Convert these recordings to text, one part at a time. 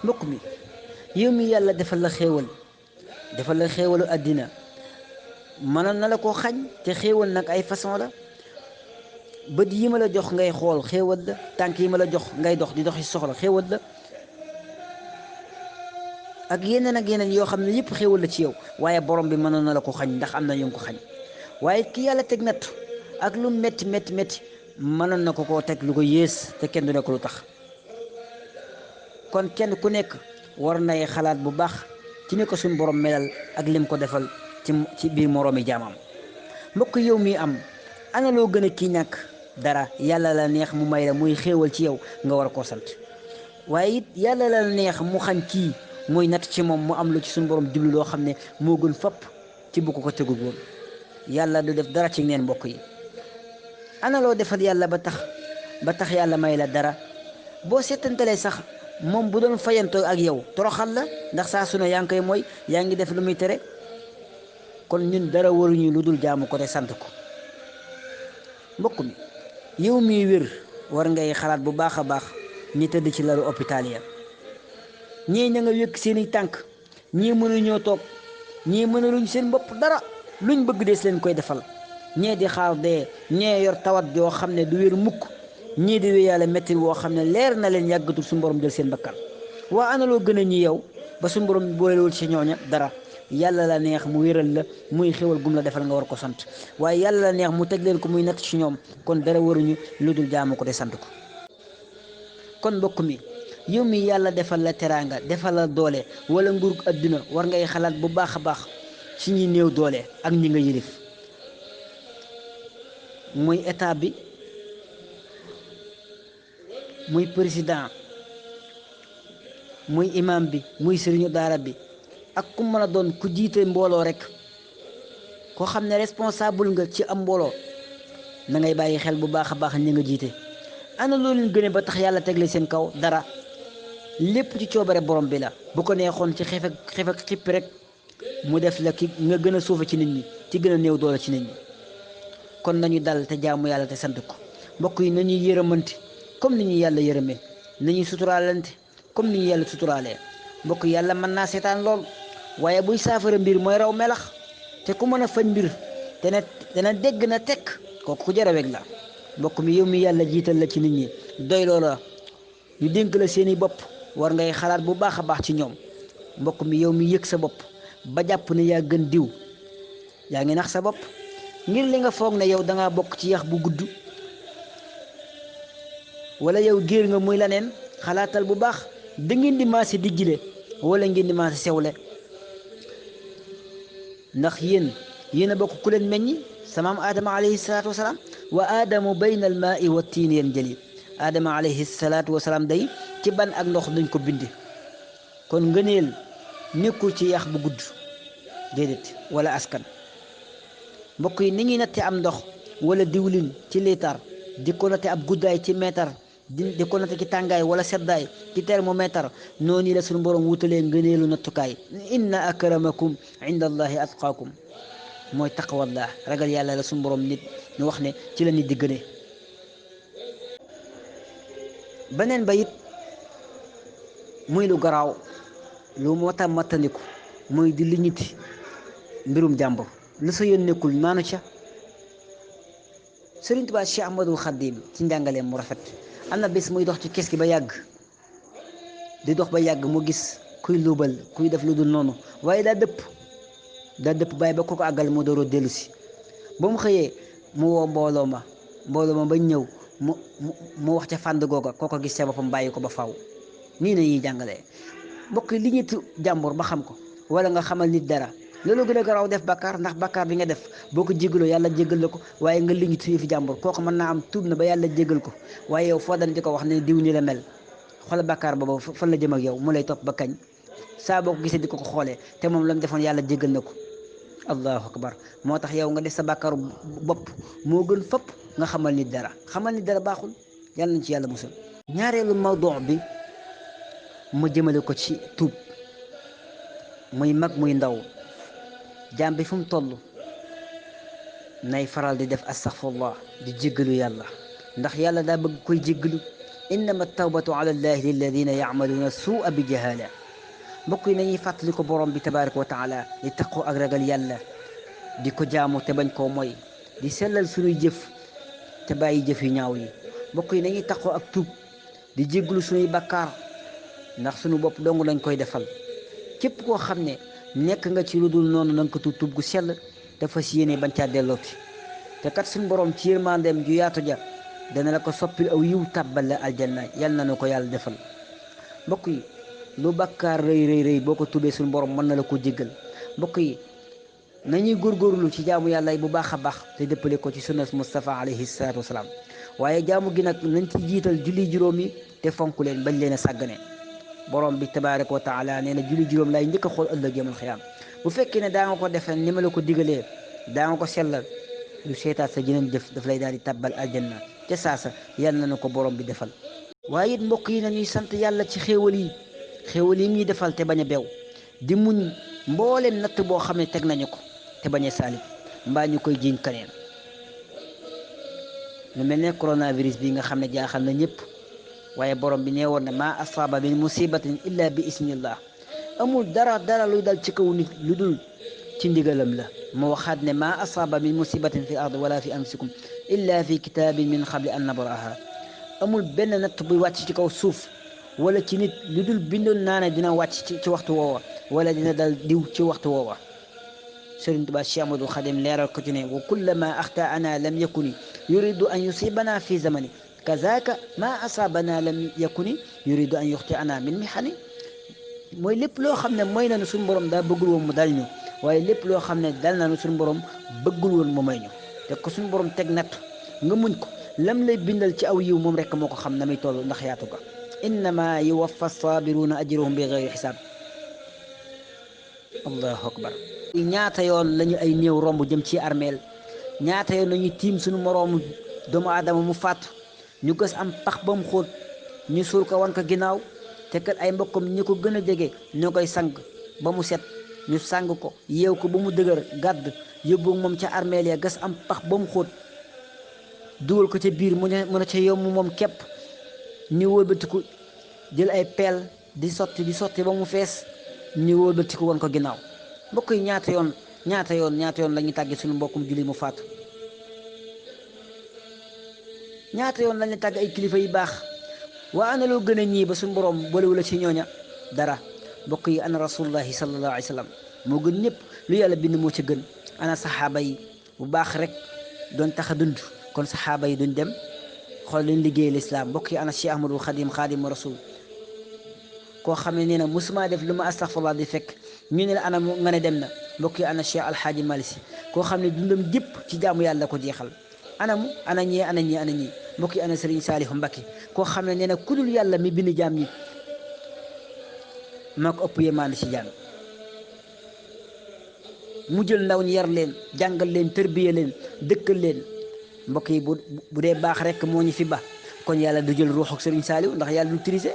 mbokk mi yow mi yàlla defal la xéewalu àddina mënoon na la koo xañ te xéewal nag ay façon la. bët yi ma la jox ngay xool xéewal la, tànk yi ma la jox ngay dox di doxi soxla xéewal la, ak yeneen yoo xam ne yëpp xéewal la ci yow, waaye borom bi mënoon na la ko xañ ndax am na ñu ko xañ. waaye ki yàlla teg nattu ak lu metti metti metti mënoon na ko koo teg lu ko yées te kenn du nekk lu tax. kon kenn ku nekk war nay xalaat bu baax ci ni ko suñ borom melal ak lim ko defal ci biir moroomi jaamam. mbokk yow mi am ana loo gën a kii ñàkk dara, yàlla la neex mu may la muy xéewal ci yow nga war koo sant. waaye it yàlla la neex mu xañ kii muy natt ci moom mu am lu ci suñu borom jublu loo xam ne moo gën fopp ci bu ko tegul woon. yàlla du def dara ci neen mbokk yi. ana loo defal yàlla ba tax yàlla may la dara. boo seetantalee sax moom bu doon fayantoo ak yow toroxal la, ndax saa su ne yaa ngi koy mooy, yaa ngi def lu muy tere. kon ñun dara waruñu lu dul jaamu ko te sant ko. mbokk mi yow miy wér war ngay xalaat bu baax a baax ñi tëdd ci lalu hôpital ya. ñii ña nga wékk seeni tànk, ñii mënuñoo toog, ñii mënaluñ seen bopp dara, luñ bëgg dees leen koy defal. ñee di xaar dee, ñee yor tawat joo xam ne du wér mukk, ñii di wéyaale métti woo xam ne leer na leen yàggatul suñu borom jël seen bakkan. waa ana loo gën a ñi yow ba suñu borom boolewul ci ñooña dara. yàlla la neex mu wéral la, muy xéwal gum la defal nga war ko sant. waaye yàlla la neex mu teg leen ko muy natt ci ñoom, kon dara waruñu lu dul jaamu ko de sant ko. kon mbokk mi yow mi yàlla defal la teraanga, defal la doole wala nguurug adduna, war ngay xalaat bu baax a baax ci ñi néew doole ak ñi nga yilif. muy état bi, muy président, muy imam bi, muy sëriñu daara bi, ak ku mën a doon ku jiite mbooloo rek, koo xam ne responsable nga ci am mbooloo, na ngay bàyyi xel bu baax a baax ñi nga jiite. ana loolu leen gëne ba tax yàlla tegle seen kaw dara. lépp ci coobare borom bi la. bu ko neexoon ci xef ak xippi rek mu def la ki nga gën a suufe ci nit ñi, ci gën a néew doole ci nit ñi. kon nañu dal te jaamu yàlla te sant ko. mbokk yi nañuy yërëmante comme ni ñu yàlla yërëmee, nañuy suturaalante comme ni ñu yàlla suturaalee. mbokk yàlla mën naa seetaan lool, waaye buy saafara mbir mooy raw melax. te ku mën a fañ mbir te ne dana dégg na tekk, kooku ku jar a weg la. mbokk mi yow mi yàlla jiital la ci nit ñi, doy loola ñu dénk la seeni bopp, war ngay xalaat bu baax a baax ci ñoom. mbokk mi yow mi yëg sa bopp ba jàpp ne yaa gën diw, yaa ngi nax sa bopp ngir li nga foog ne yow dangaa bokk ci yax bu gudd, wala yow géer nga muy laneen. xalaatal bu baax, da ngeen di maase dijjile wala ngeen di maase sewle, ndax yéen a bokk ku leen meññi. samaam aadama alayhi salaatu wasalaam, wa aadamu bayna al maai wa tiin yanjali. aadama alayhi salaatu wasalaam day ci ban ak ndox dañ ko bindi. kon ngëneel nekkul ci yax bu gudd, déedéet, wala askan. mbokk yi ni ñuy natte am ndox wala diwlin ci liitar, di ko natte ab guddaay ci meetar, di ko natte ci tàngaay wala seddaay ci thermomètre, noonu la suñu borom wutalee ngëneelu nattukaay. inna akramakum inda allahi atqaakum, mooy taqwallah, ragal yàlla la suñu borom nit ñu wax ne ci la nit di gëne. beneen ba it muy lu garaaw, lu mota mattandiku, muy di liñiti mbirum jàmbur, lu sa yoon nekkul maanu ca. Sëriñ Tuubaa Cheikh Ahmadul Xadim ci njàngaleem mu rafet, am na bés muy dox ci kees gi ba yàgg, di dox ba yàgg mu gis kuy luubal, kuy def lu dul noonu, waaye daa dëpp bàyyi ba ko àggal mu dooroo dellu si. ba mu xëyee mu woo mbooloo ma bañ ñëw mu wax ca fànn googa, kooko gis ca boppam bàyyi ko ba faw. nii na ñuy jàngalee. mbokk li ñitu jàmbur ba xam ko, wala nga xamal nit dara, loolu gën a garaaw def bakkaar, ndax bakkaar bi nga def boo ko jégaloo yàlla jégal la ko, waaye nga liñitu yëfi jàmbur, kooku mën naa am tuub na ba yàlla jégal ko, waaye yow foo daan di ko wax ne diw ni la mel. xoolal bakkaar boobu fan la jëm ak yow, mu lay topp ba kañ. saa boo ko gisee di ko xoolee, te moom la mu defoon yàlla jégal na ko. allahu akbar. moo tax yow nga def sa bàkkaaru bopp moo gën fopp nga xamal nit dara baaxul. yàlla nañ ci yàlla musal. ñaareelu mawdu bi ma jëmale ko ci tuub, muy mag muy ndaw, jaam bi fu mu toll nay faral di def astaghfirullah, di jéggalu yàlla, ndax yàlla daa bëgg koy jéggalu. innama tawbatu ala allahi lilladina yacmaluuna suua bi jahala. mbokk yi nañuy fàttali ko borom bi tabaraka wa taala di taqoo ak ragal yàlla, di ko jaamu te bañ koo moy, di sellal suñuy jëf te bàyyi jëf yu ñaaw yi. mbokk yi nañuy taqoo ak tuub, di jégglu suñuy bakkaar, ndax suñu bopp dong lañ koy defal. képp koo xam ne nekk nga ci lu dul noonu na nga ko tuub gu sell te fas yéene bañ caa dellooti. te kat suñu borom ci yërmandeem ju yaatu ja dana la ko soppil aw yiw tàbbal la aljanna. yal na nu ko yàlla defal. mbokk yi lu bakkaar rëy rëy rëy boo ko tuubee suñu borom mën na la ko jéggal. mbokk yi nañuy góorgóorlu ci jaamu yàlla bu baax a baax te dëppale ko ci sunnas Mustafa alayhi salaatu wasalaam. waaye jaamu gi nag nañ ci jiital julli juróom yi te fonk leen bañ leen a sàggane. borom bi tabaraka wa taala nee na julli juróom laay njëkk a xool ëllëg yamal xiyaam. bu fekkee ne daa nga ko defee ni ma la ko digalee, daa nga ko sellal, lu seetaat sa jeneen jëf daf lay daal di tàbbal aljanna ca saasa. yal na ko borom bi defal. waaye it mbokk yi nañuy sant yàlla ci xéewal yi ñuy defal te bañ a beew, di muñ mbooleem natt boo xam ne teg nañu ko te bañ a saalit mbaa ñu koy jiiñ kaneen. lu mel ne coronavirus bi nga xam ne jaaxal na ñëpp, waaye borom bi nee woon na maa asaaba min musibatin illa bi ismillah. amul dara luy dal ci kaw nit lu dul ci ndigalam la. ma waxaat ne maa asaaba min musibatin fi ard wala fi anfusikum illa fi kitaabin min qabli an nabraha. amul benn natt buy wàcc ci kaw suuf wala ci nit lu dul bindoon naa ne dina wàcc ci waxtu woowa wala dina dal diw ci waxtu woowa. Sëriñ Tuubaa Cheikh Ahmadul Xadim leeral ko ci ne wa kullama axtaana lam yakuni yuridu an yusibana fi zamani kazaka ma asabana lam yakuni yuridu an yuxtiana min mihani. mooy lépp loo xam ne mooy nañu suñu borom daa bëggul woon mu dal ñu, waaye lépp loo xam ne dal nañu suñu borom bëggul woon mu may ñu. te ko suñu borom teg natt nga muñ ko, lam lay bindal ci aw yiw moom rek moo ko xam na muy toll ndax yaatu ko. innama yuwaffa saabiruna ajruhum bi gayri xisaab. allahu akbar. ñaata yoon lañu ay néew romb jëm ci armeel, ñaata yoon lañuy tiim suñu moroomu doomu aadama mu faatu ñu gas am pax ba mu xóot ñu suul ko wan ko ginnaaw, te kat ay mbokkam ñi ko gën a jege ñoo koy sang ba mu set, ñu sang ko yeew ko ba mu dëgër gàdd yóbbu moom ca armeel ya gas am pax ba mu xóot dugal ko ca biir mu ne ca yomb moom képp. ñu wëlbatiku jël ay peel di sotti ba mu fees, ñu wëlbatiku wan ko ginnaaw. mbokk yi ñaata yoon la ñuy tàgge suñu mbokkum julli mu faatu. ñaata yoon lañu tàgg ay kilifa yu baax. waa ana loo gën a ñii ba suñu borom bolewu la ci ñooña dara. mbokk yi ana rasulullahi sallallahu alayhi wa sallam moo gën ñëpp, lu yàlla bind moo ci gën. ana saxaaba yi bu baax rek doon tax a dund kon saxaaba yi duñ dem. xool leen liggéey lislaam. mbokk yi ana Cheikh Ahmadul Xadim xaadimu rasul koo xam ne nee na musuma def lu ma astaghfirullah di fekk ñu ne la ana nga ne dem na. mbokk yi ana Cheikh Alxaaji Malick Si koo xam ne dundam jëpp ci jaamu yàlla ko jeexal. ana ñii mbokk yi ana Sëriñ Saalihu Mbakke koo xam ne nee na ku dul yàlla mi bind jaam ñi maa ko ëpp yërmande ci jaam. mu jël ndaw ñi yar leen, jàngal leen, tërbiye leen, dëkkal leen. mbokk yi bu dee baax rek moo ñu fi ba kon yàlla du jël ruuxu Sëriñ Saalihu, ndax yàlla du triser.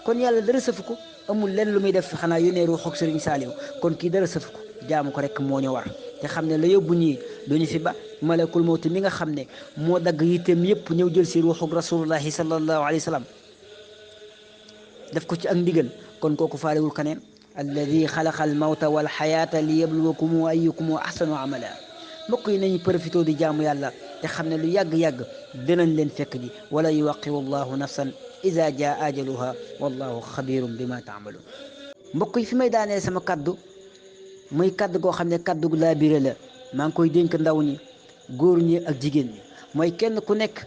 kon yàlla dara sëfu ko, amul lenn lu muy def xanaa yónnee ruuxu Sëriñ Saalihu. kon kii dara sëfu ko, jaamu ko rek moo ñu war. te xam ne la yóbbu ñii duñu fi ba malakul mawti mi nga xam ne moo dagg yitteem yépp ñëw jël si ruuxu rasulullahi sallallahu alayhi wa sallam def ko ci ak ndigal. kon kooku faalewul kaneen. alladi xalaqa al mawta wal xayaata li yabluwakum ayyukum ahsanu amala. mbokk yi nañu profité di jaamu yàlla te xam ne lu yàgg-yàgg dinañ leen fekk ji. wala yuwaqiru allahu nafsan ida jaa ajaluha wallahu xabirum bima taamaluun. mbokk yi fi may daanee sama kaddu muy kaddu goo xam ne kaddu gu laa biire la. maa ngi koy dénk ndaw ñi, góor ñi ak jigéen ñi. mooy kenn ku nekk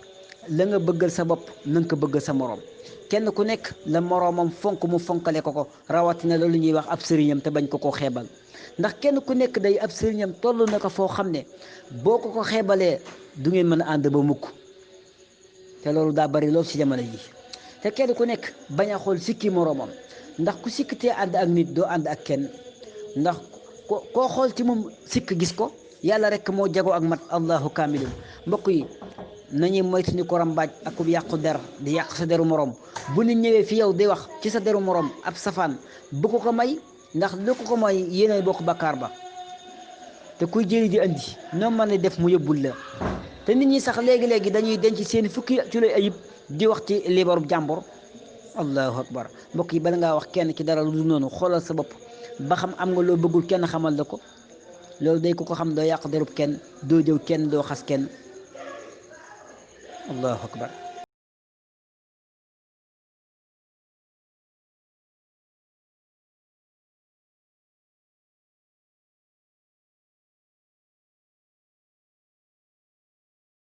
la nga bëggal sa bopp na nga ko bëggal sa moroom. kenn ku nekk la moroomam fonk mu fonkale ko rawatina loolu ñuy wax ab sëriñam te bañ ko xeebal. ndax kenn ku nekk day ab sëriñam toll na ko foo xam ne boo ko xeebalee du ngeen mën a ànd ba mukk. te loolu daa bari loolu ci jamono ji. te kenn ku nekk bañ a xool sikki moroomam, ndax ku sikkitee ànd ak nit doo ànd ak kenn. ndax koo xool ci moom sikk gis ko, yàlla rek moo jago ak mat allahu kaamilun. mbokk yi nañuy moytu ni ko rambaaj ak yàqu der di yàq sa deru moroom. bu nit ñëwee fi yow di wax ci sa deru moroom ab safaan bu ko may, ndax lu ko may yéenay bokk bakkaar ba. te kuy jëli di andi noo mën a def mu yóbbul la. te nit ñi sax léegi-léegi dañuy denc seen fukki ci lay ayib di wax ci liibarub jàmbur. allahu akbar. mbokk yi bala ngaa wax kenn ci dara lu dul noonu xoolal sa bopp ba xam am nga loo bëggul kenn xamal la ko. loolu day ko xam doo yàq derub kenn, doo jëw kenn, doo xas kenn. allahu akbar.